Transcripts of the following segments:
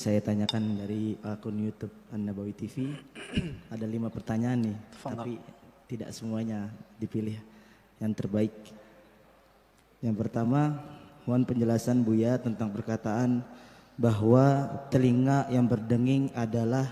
saya tanyakan dari akun YouTube An-Nabawi TV. Ada 5 pertanyaan nih, tapi tidak semuanya dipilih yang terbaik. Yang pertama, mohon penjelasan Buya tentang perkataan bahwa telinga yang berdenging adalah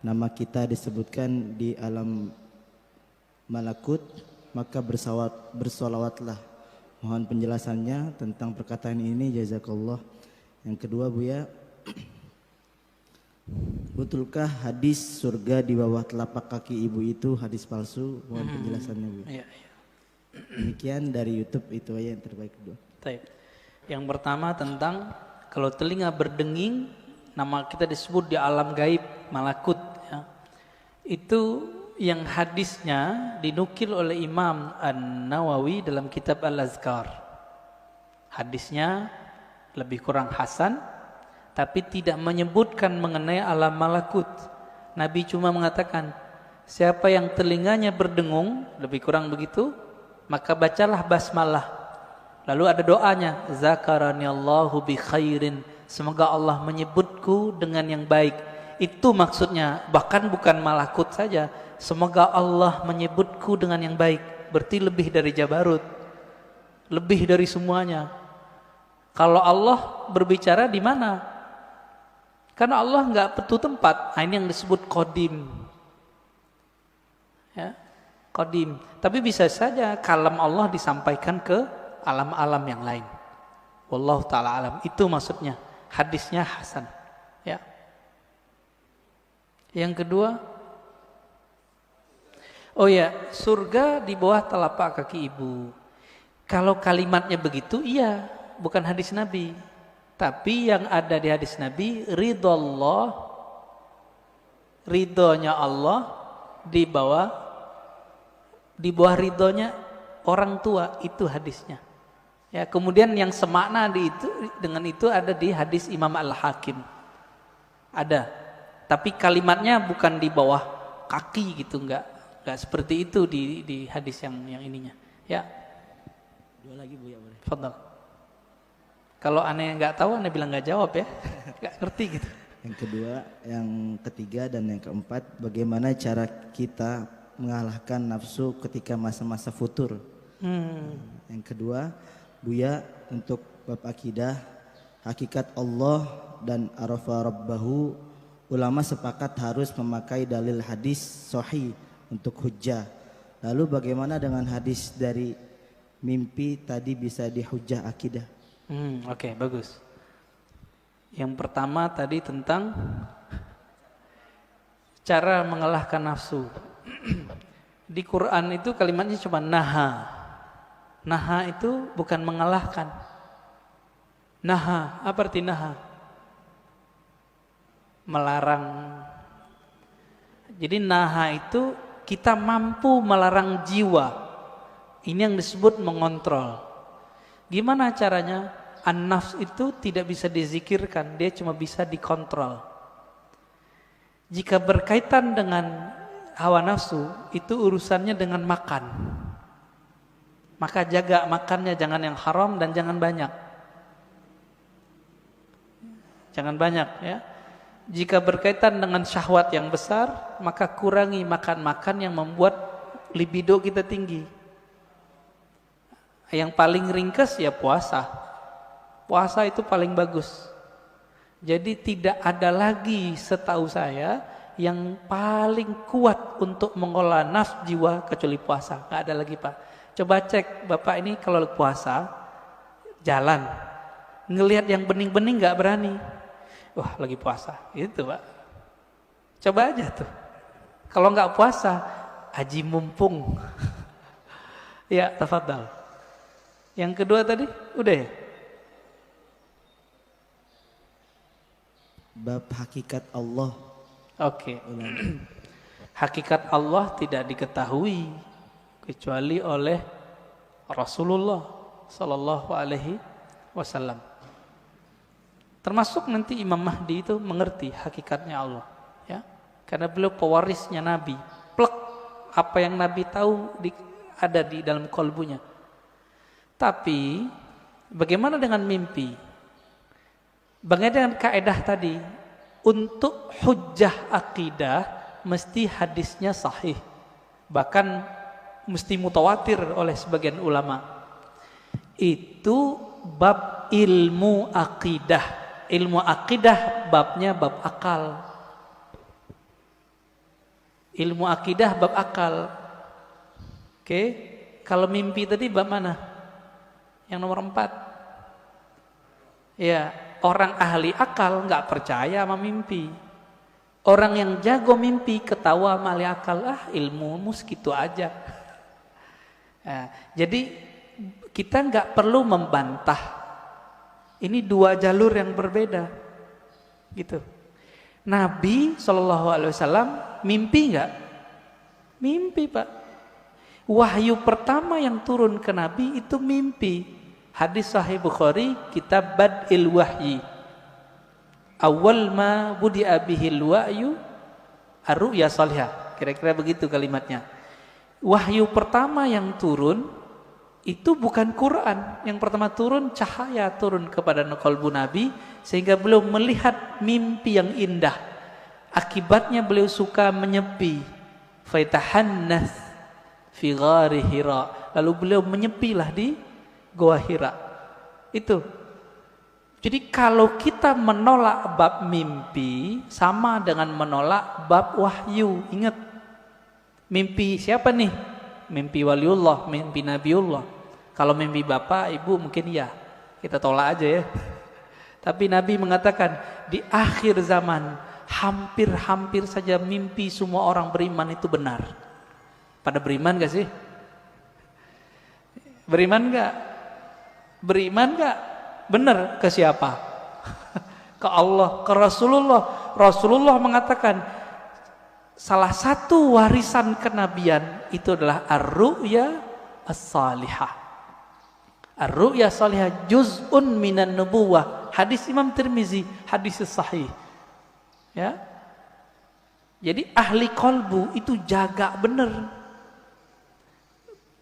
nama kita disebutkan di alam malakut, maka bersolawatlah. Mohon penjelasannya tentang perkataan ini, jazakallah. Yang kedua Buya, betulkah hadis surga di bawah telapak kaki ibu itu hadis palsu? Mohon penjelasannya Bu. Iya. Demikian dari YouTube, itu aja yang terbaik kedua. Yang pertama tentang kalau telinga berdenging, nama kita disebut di alam gaib malakut. Ya. Itu yang hadisnya dinukil oleh Imam An-Nawawi dalam kitab Al-Azkar. Hadisnya lebih kurang hasan, tapi tidak menyebutkan mengenai alam malakut. Nabi cuma mengatakan, siapa yang telinganya berdengung, lebih kurang begitu, maka bacalah basmalah. Lalu ada doanya, zakaraniallahu bi khairin, semoga Allah menyebutku dengan yang baik. Itu maksudnya, bahkan bukan malakut saja, semoga Allah menyebutku dengan yang baik. Berarti lebih dari jabarut, lebih dari semuanya. Kalau Allah berbicara di mana? Karena Allah nggak petu tempat. Ini yang disebut qadim. Ya, qadim. Tapi bisa saja kalam Allah disampaikan ke alam-alam yang lain. Wallahu taala alam. Itu maksudnya. Hadisnya hasan. Ya. Yang kedua, oh ya, surga di bawah telapak kaki ibu. Kalau kalimatnya begitu, iya, bukan hadis Nabi. Tapi yang ada di hadis Nabi, ridhonya Allah di bawah ridhonya orang tua, itu hadisnya. Ya, kemudian yang semakna dengan itu ada di hadis Imam Al-Hakim. Ada. Tapi kalimatnya bukan di bawah kaki gitu, enggak seperti itu di hadis yang ininya. Ya. Dua lagi Bu ya boleh. Fadhal. Kalau aneh nggak tahu, aneh bilang nggak jawab ya, nggak ngerti gitu. Yang kedua, yang ketiga dan yang keempat, bagaimana cara kita mengalahkan nafsu ketika masa-masa futur? Yang kedua, Buya, untuk bab akidah, hakikat Allah dan arafa rabbahu, ulama sepakat harus memakai dalil hadis sahih untuk hujjah. Lalu bagaimana dengan hadis dari mimpi tadi bisa dihujjah akidah? Oke, bagus. Yang pertama tadi tentang cara mengalahkan nafsu. Di Quran itu kalimatnya cuma naha. Naha itu bukan mengalahkan. Naha, apa arti naha? Melarang. Jadi naha itu kita mampu melarang jiwa. Ini yang disebut mengontrol. Gimana caranya? An-nafs itu tidak bisa dizikirkan, dia cuma bisa dikontrol. Jika berkaitan dengan hawa nafsu, itu urusannya dengan makan. Maka jaga makannya, jangan yang haram dan jangan banyak. Jangan banyak ya. Jika berkaitan dengan syahwat yang besar, maka kurangi makan-makan yang membuat libido kita tinggi. Yang paling ringkas ya puasa. Puasa itu paling bagus. Jadi tidak ada lagi setahu saya yang paling kuat untuk mengolah nafsu jiwa kecuali puasa. Nggak ada lagi Pak. Coba cek Bapak ini kalau puasa jalan, ngelihat yang bening-bening nggak berani. Wah lagi puasa, itu Pak. Coba aja tuh. Kalau nggak puasa, haji mumpung. Ya, tafadhal. Yang kedua tadi, udah ya? Bab hakikat Allah. Oke. Hakikat Allah tidak diketahui kecuali oleh Rasulullah Sallallahu Alaihi Wasallam. Termasuk nanti Imam Mahdi itu mengerti hakikatnya Allah, ya, karena beliau pewarisnya Nabi. Plek, apa yang Nabi tahu ada di dalam kolbunya. Tapi bagaimana dengan mimpi? Bagaimana dengan kaedah tadi? untuk hujjah akidah mesti hadisnya sahih. Bahkan mesti mutawatir oleh sebagian ulama. Itu bab ilmu akidah. Ilmu akidah babnya bab akal. Ilmu akidah bab akal. Oke, kalau mimpi tadi bab mana? Yang nomor 4. Ya, orang ahli akal nggak percaya sama mimpi. Orang yang jago mimpi ketawa sama ahli akal, ilmumu segitu aja. Nah, jadi kita nggak perlu membantah. Ini 2 jalur yang berbeda, gitu. Nabi SAW mimpi nggak? Mimpi, Pak. Wahyu pertama yang turun ke Nabi itu mimpi. Hadis Sahih Bukhari, kitab Bad'il Wahyi. Awal ma budi'a bihil wahyu ar-ru'ya salihah. Kira-kira begitu kalimatnya. Wahyu pertama yang turun itu bukan Quran. Yang pertama turun cahaya turun kepada qalbu Nabi sehingga beliau melihat mimpi yang indah. Akibatnya beliau suka menyepi. Faitahannas fi ghari Hira. Lalu beliau menyepilah di Goa Hira. Itu. Jadi kalau kita menolak bab mimpi sama dengan menolak bab wahyu. Ingat, mimpi siapa nih? Mimpi waliullah, mimpi nabiullah. Kalau mimpi bapak, ibu mungkin ya. Kita tolak aja ya. Tapi Nabi mengatakan di akhir zaman hampir-hampir saja mimpi semua orang beriman itu benar. Pada beriman gak sih? Beriman gak? Beriman gak? Benar ke siapa? Ke Allah, ke Rasulullah. Rasulullah mengatakan salah satu warisan kenabian itu adalah ar-ru'ya as-salihah. Ar-ru'ya as-salihah juz'un minan nubuwah. Hadis Imam Tirmizi, hadis sahih. Ya. Jadi ahli qalbu itu jaga benar.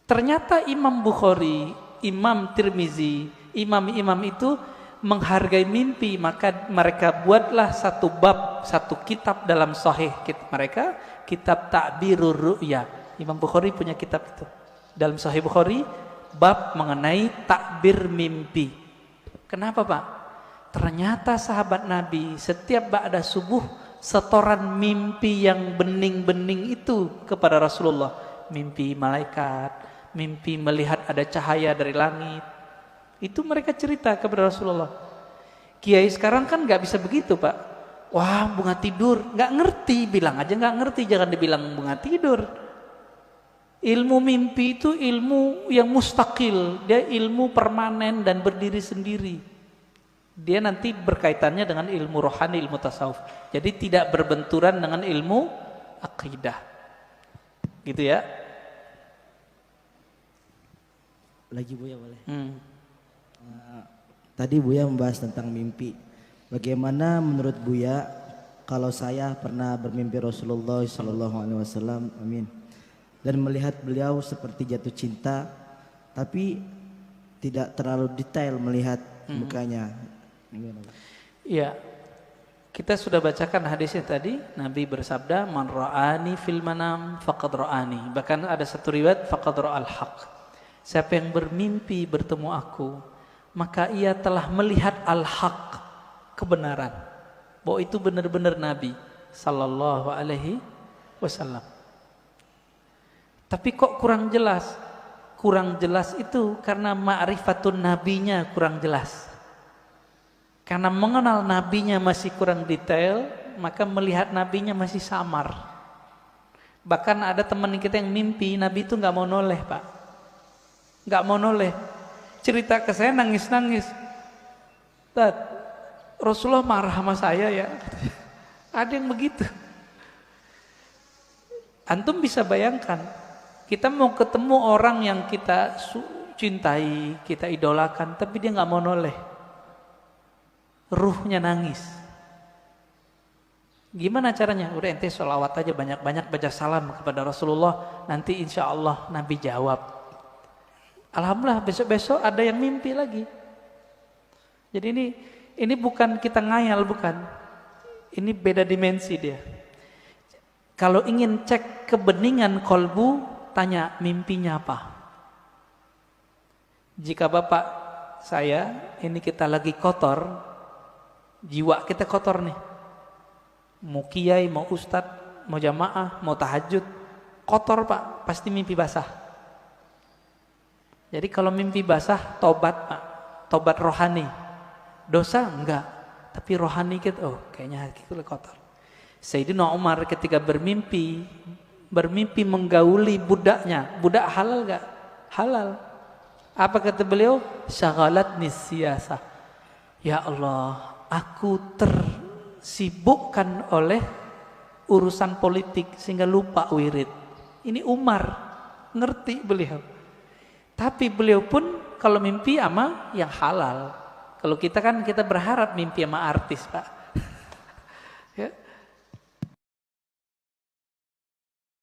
Ternyata Imam Bukhari, Imam Tirmizi, imam-imam itu menghargai mimpi, maka mereka buatlah satu bab, satu kitab dalam sahih mereka, kitab Ta'birur Ru'ya. Imam Bukhari punya kitab itu. Dalam Sahih Bukhari, bab mengenai takbir mimpi. Kenapa, Pak? Ternyata sahabat Nabi setiap ba'da subuh setoran mimpi yang bening-bening itu kepada Rasulullah. Mimpi malaikat, mimpi melihat ada cahaya dari langit. Itu mereka cerita kepada Rasulullah. Kiai sekarang kan nggak bisa begitu, Pak. Wah, bunga tidur, nggak ngerti, bilang aja nggak ngerti, jangan dibilang bunga tidur. Ilmu mimpi itu ilmu yang mustakil, dia ilmu permanen dan berdiri sendiri. Dia nanti berkaitannya dengan ilmu rohani, ilmu tasawuf. Jadi tidak berbenturan dengan ilmu akidah. Gitu ya. Lagi Buya boleh. Tadi Buya membahas tentang mimpi. Bagaimana menurut Buya kalau saya pernah bermimpi Rasulullah SAW, amin, dan melihat beliau seperti jatuh cinta, tapi tidak terlalu detail melihat mukanya. Iya, kita sudah bacakan hadisnya tadi. Nabi bersabda, "Man ra'ani fil manam faqad ra'ani." Bahkan ada satu riwayat, faqad ra'al haq. Siapa yang bermimpi bertemu aku, maka ia telah melihat al-haq, kebenaran. Bahwa itu benar-benar Nabi sallallahu alaihi wasallam. Tapi kok kurang jelas? Kurang jelas itu karena ma'rifatun nabinya kurang jelas. Karena mengenal nabinya masih kurang detail, maka melihat nabinya masih samar. Bahkan ada teman kita yang mimpi Nabi itu nggak mau noleh, Pak. Nggak mau noleh. Cerita ke saya nangis-nangis. Rasulullah marah sama saya ya. Ada yang begitu. Antum bisa bayangkan, kita mau ketemu orang yang kita cintai, kita idolakan, tapi dia nggak mau noleh. Ruhnya nangis. Gimana caranya? Udah ente sholawat aja banyak-banyak, baca salam kepada Rasulullah, nanti insya Allah Nabi jawab. Alhamdulillah besok-besok ada yang mimpi lagi. Jadi ini bukan kita ngayal, bukan. Ini beda dimensi dia. Kalau ingin cek kebeningan kolbu, tanya mimpinya apa. Jika bapak saya, ini kita lagi kotor, jiwa kita kotor nih. Mau kiai, mau ustadz, mau jamaah, mau tahajud, kotor pak, pasti mimpi basah. Jadi kalau mimpi basah, tobat pak, tobat rohani. Dosa enggak, tapi rohani kita, oh kayaknya hati kita kotor. Sayyidina Umar ketika bermimpi menggauli budaknya. Budak halal gak? Halal. Apa kata beliau? Syaghalatni siyasah. Ya Allah, aku tersibukkan oleh urusan politik sehingga lupa wirid. Ini Umar, ngerti beliau. Tapi beliau pun kalau mimpi sama yang halal. Kalau kita kan kita berharap mimpi sama artis, Pak. Ya.